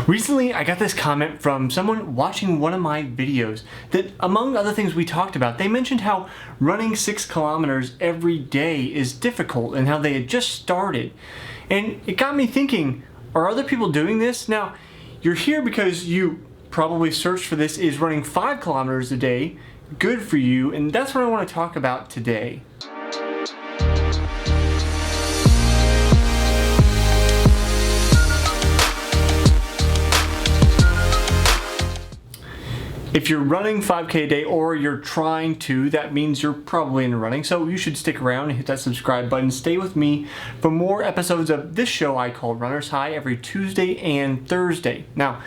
Recently, I got this comment from someone watching one of my videos that, among other things we talked about, they mentioned how running 6 kilometers every day is difficult and how they had just started. And it got me thinking, are other people doing this? Now, you're here because you probably searched for this. Is running 5 kilometers a day good for you? And that's what I want to talk about today. If you're running 5K a day or you're trying to, that means you're probably into running. So you should stick around and hit that subscribe button. Stay with me for more episodes of this show I call Runner's High every Tuesday and Thursday. Now,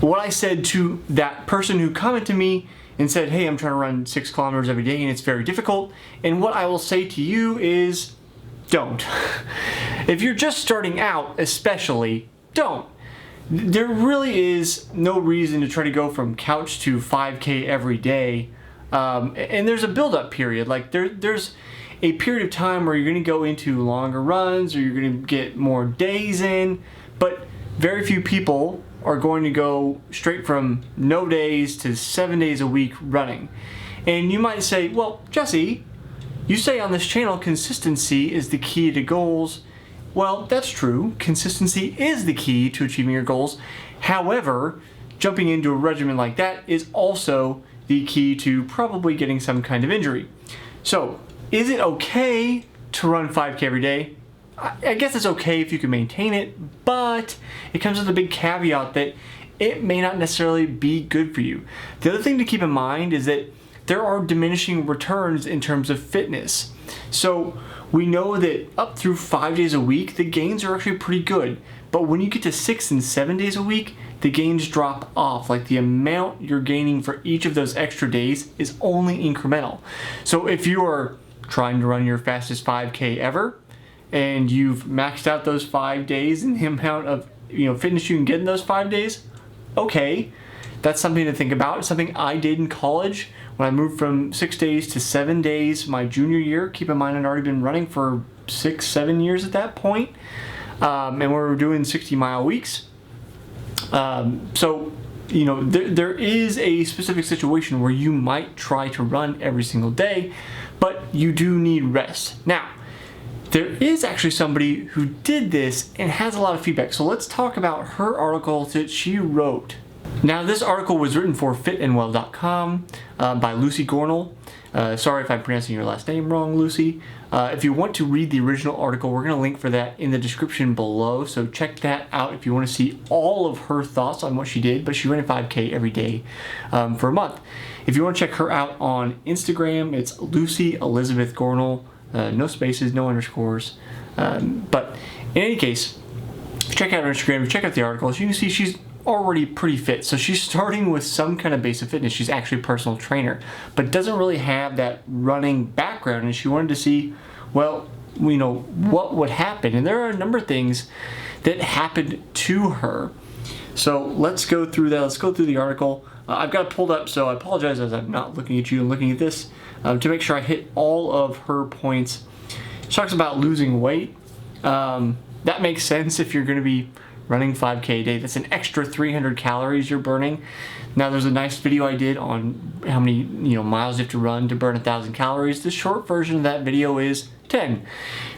what I said to that person who commented to me and said, hey, I'm trying to run 6 kilometers every day and it's very difficult. And what I will say to you is, don't. If you're just starting out, especially, don't. There really is no reason to try to go from couch to 5K every day. And there's a build-up period. Like there's a period of time where you're going to go into longer runs or you're going to get more days in. But very few people are going to go straight from no days to 7 days a week running. And you might say, well, Jesse, you say on this channel consistency is the key to goals. Well, that's true. Consistency is the key to achieving your goals. However, jumping into a regimen like that is also the key to probably getting some kind of injury. So, is it okay to run 5K every day? I guess it's okay if you can maintain it, but it comes with a big caveat that it may not necessarily be good for you. The other thing to keep in mind is that there are diminishing returns in terms of fitness. So we know that up through 5 days a week, the gains are actually pretty good. But when you get to 6 and 7 days a week, the gains drop off. Like the amount you're gaining for each of those extra days is only incremental. So if you are trying to run your fastest 5K ever, and you've maxed out those 5 days and the amount of fitness you can get in those 5 days, okay, that's something to think about. It's something I did in college when I moved from 6 days to 7 days my junior year. Keep in mind I'd already been running for 6-7 years at that point, and we were doing 60-mile weeks. So there is a specific situation where you might try to run every single day, but you do need rest. Now, there is actually somebody who did this and has a lot of feedback. So let's talk about her article that she wrote. Now, this article was written for fitandwell.com by Lucy Gornell. Sorry if I'm pronouncing your last name wrong, Lucy. If you want to read the original article, we're going to link for that in the description below. So check that out if you want to see all of her thoughts on what she did. But she ran a 5K every day for a month. If you want to check her out on Instagram, it's Lucy Elizabeth Gornell. No spaces, no underscores. But in any case, if you check out her Instagram, if you check out the article, as you can see she's already pretty fit. So she's starting with some kind of base of fitness. She's actually a personal trainer, but doesn't really have that running background. And she wanted to see, well, what would happen. And there are a number of things that happened to her. So let's go through that. Let's go through the article. I've got it pulled up, so I apologize as I'm not looking at you and looking at this to make sure I hit all of her points. She talks about losing weight. That makes sense if you're going to be running 5K a day. That's an extra 300 calories you're burning. Now, there's a nice video I did on how many miles you have to run to burn 1,000 calories. The short version of that video is 10,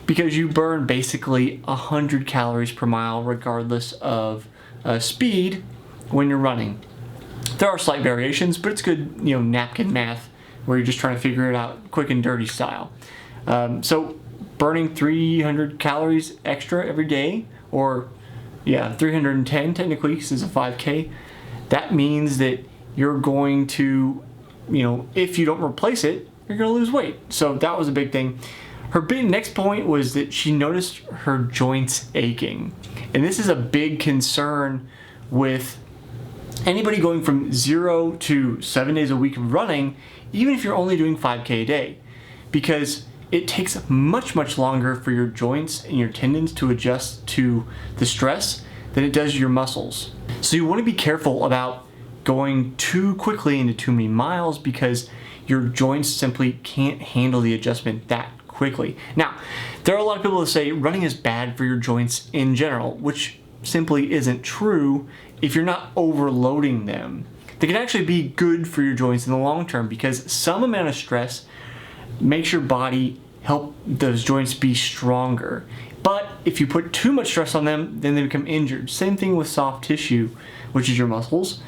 because you burn basically 100 calories per mile regardless of speed when you're running. There are slight variations, but it's good, napkin math where you're just trying to figure it out quick and dirty style. So burning 300 calories extra every day, or 310 technically, because it's a 5K, that means that you're going to, if you don't replace it, you're going to lose weight. So that was a big thing. Her next point was that she noticed her joints aching. And this is a big concern with anybody going from 0 to 7 days a week of running, even if you're only doing 5K a day, because it takes much, much longer for your joints and your tendons to adjust to the stress than it does your muscles. So you want to be careful about going too quickly into too many miles, because your joints simply can't handle the adjustment that quickly. Now, there are a lot of people that say running is bad for your joints in general, which simply isn't true if you're not overloading them. They can actually be good for your joints in the long term because some amount of stress makes your body help those joints be stronger. But if you put too much stress on them, then they become injured. Same thing with soft tissue, which is your muscles.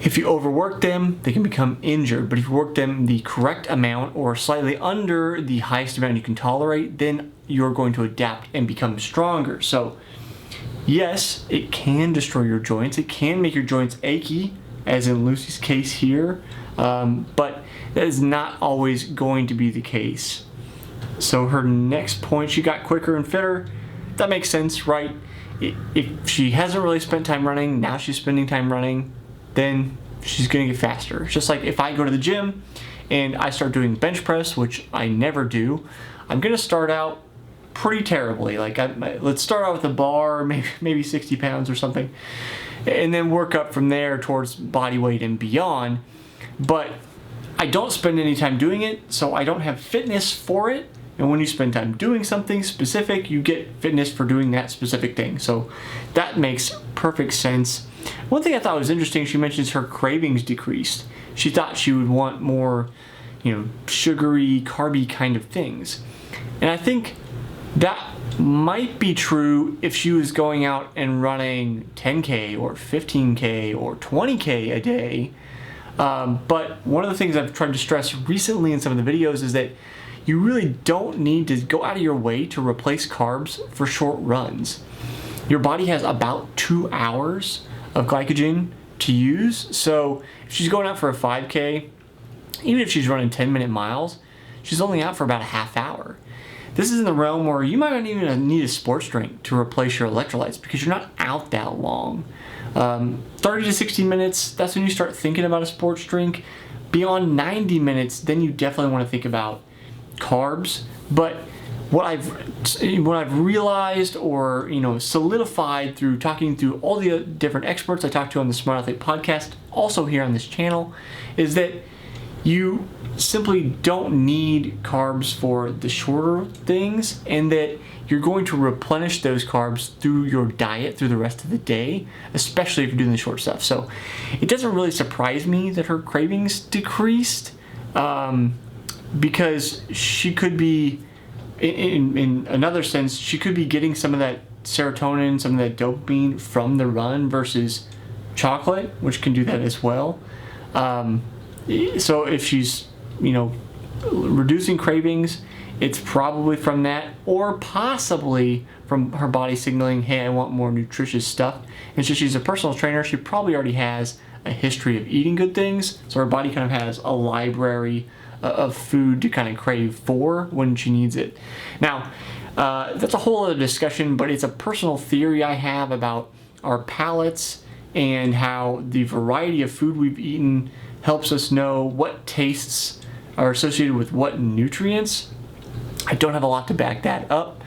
If you overwork them, they can become injured. But if you work them the correct amount or slightly under the highest amount you can tolerate, then you're going to adapt and become stronger. So yes, it can destroy your joints. It can make your joints achy, as in Lucy's case here, but that is not always going to be the case. So her next point, she got quicker and fitter. That makes sense, right? If she hasn't really spent time running, now she's spending time running, then she's gonna get faster. It's just like if I go to the gym and I start doing bench press, which I never do, I'm gonna start out pretty terribly. Like let's start out with a bar, maybe 60 pounds or something, and then work up from there towards body weight and beyond. But I don't spend any time doing it, so I don't have fitness for it. And when you spend time doing something specific, you get fitness for doing that specific thing. So that makes perfect sense. One thing I thought was interesting, she mentions her cravings decreased. She thought she would want more, sugary, carby kind of things. And I think that might be true if she was going out and running 10K or 15K or 20K a day. But one of the things I've tried to stress recently in some of the videos is that you really don't need to go out of your way to replace carbs for short runs. Your body has about 2 hours of glycogen to use. So if she's going out for a 5K, even if she's running 10-minute miles, she's only out for about a half hour. This is in the realm where you might not even need a sports drink to replace your electrolytes because you're not out that long. 30 to 60 minutes, that's when you start thinking about a sports drink. Beyond 90 minutes, then you definitely want to think about carbs. But what I've realized or solidified through talking to all the different experts I talked to on the Smart Athlete podcast, also here on this channel, is that you simply don't need carbs for the shorter things, and that you're going to replenish those carbs through your diet through the rest of the day, especially if you're doing the short stuff. So it doesn't really surprise me that her cravings decreased, because she could be, in another sense, she could be getting some of that serotonin, some of that dopamine from the run versus chocolate, which can do that as well. So if she's, reducing cravings, it's probably from that, or possibly from her body signaling, hey, I want more nutritious stuff. And since she's a personal trainer, she probably already has a history of eating good things, so her body kind of has a library of food to kind of crave for when she needs it. Now, that's a whole other discussion, but it's a personal theory I have about our palates and how the variety of food we've eaten helps us know what tastes are associated with what nutrients. I don't have a lot to back that up.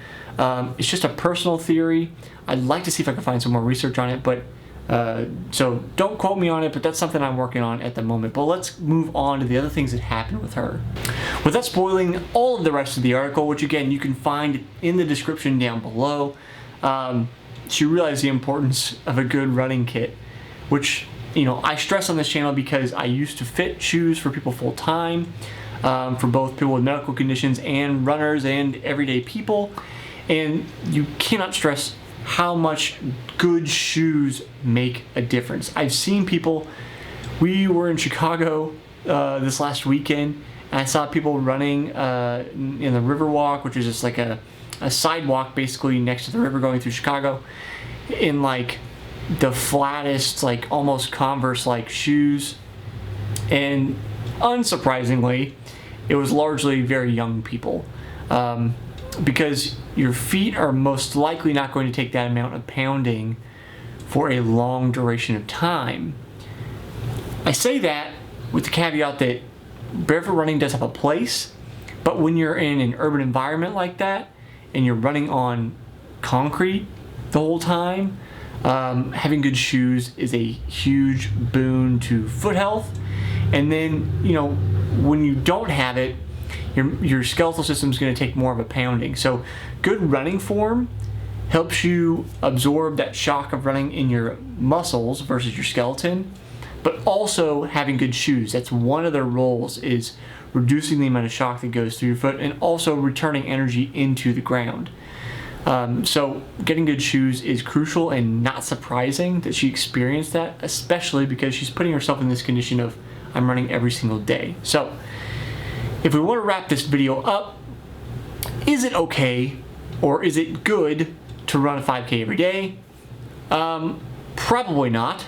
It's just a personal theory. I'd like to see if I can find some more research on it, but so don't quote me on it, but that's something I'm working on at the moment. But let's move on to the other things that happened with her. Without spoiling all of the rest of the article, which again you can find in the description down below, she realized the importance of a good running kit, which I stress on this channel because I used to fit shoes for people full time, for both people with medical conditions and runners and everyday people, and you cannot stress how much good shoes make a difference. I've seen people, we were in Chicago this last weekend, and I saw people running in the Riverwalk, which is just like a sidewalk basically next to the river going through Chicago, in like the flattest, like almost Converse-like shoes. And unsurprisingly, it was largely very young people. Because your feet are most likely not going to take that amount of pounding for a long duration of time. I say that with the caveat that barefoot running does have a place, but when you're in an urban environment like that and you're running on concrete the whole time, having good shoes is a huge boon to foot health. And then, when you don't have it, your skeletal system is going to take more of a pounding. So good running form helps you absorb that shock of running in your muscles versus your skeleton, but also having good shoes. That's one of their roles, is reducing the amount of shock that goes through your foot and also returning energy into the ground. So getting good shoes is crucial, and not surprising that she experienced that, especially because she's putting herself in this condition of, I'm running every single day. So if we want to wrap this video up, is it okay or is it good to run a 5K every day? Probably not.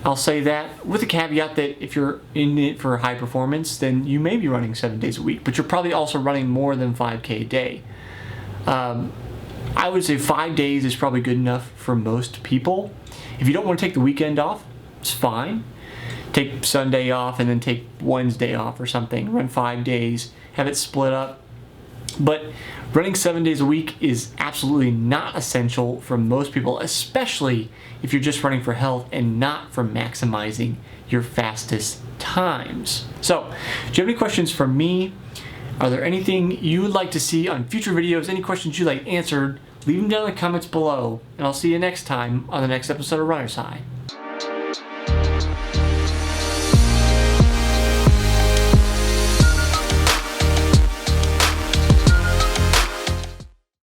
I'll say that with the caveat that if you're in it for high performance, then you may be running 7 days a week, but you're probably also running more than 5K a day. I would say 5 days is probably good enough for most people. If you don't want to take the weekend off, it's fine. Take Sunday off and then take Wednesday off or something. Run 5 days, have it split up. But running 7 days a week is absolutely not essential for most people, especially if you're just running for health and not for maximizing your fastest times. So, do you have any questions for me? Are there anything you would like to see on future videos? Any questions you'd like answered? Leave them down in the comments below, and I'll see you next time on the next episode of Runner's High.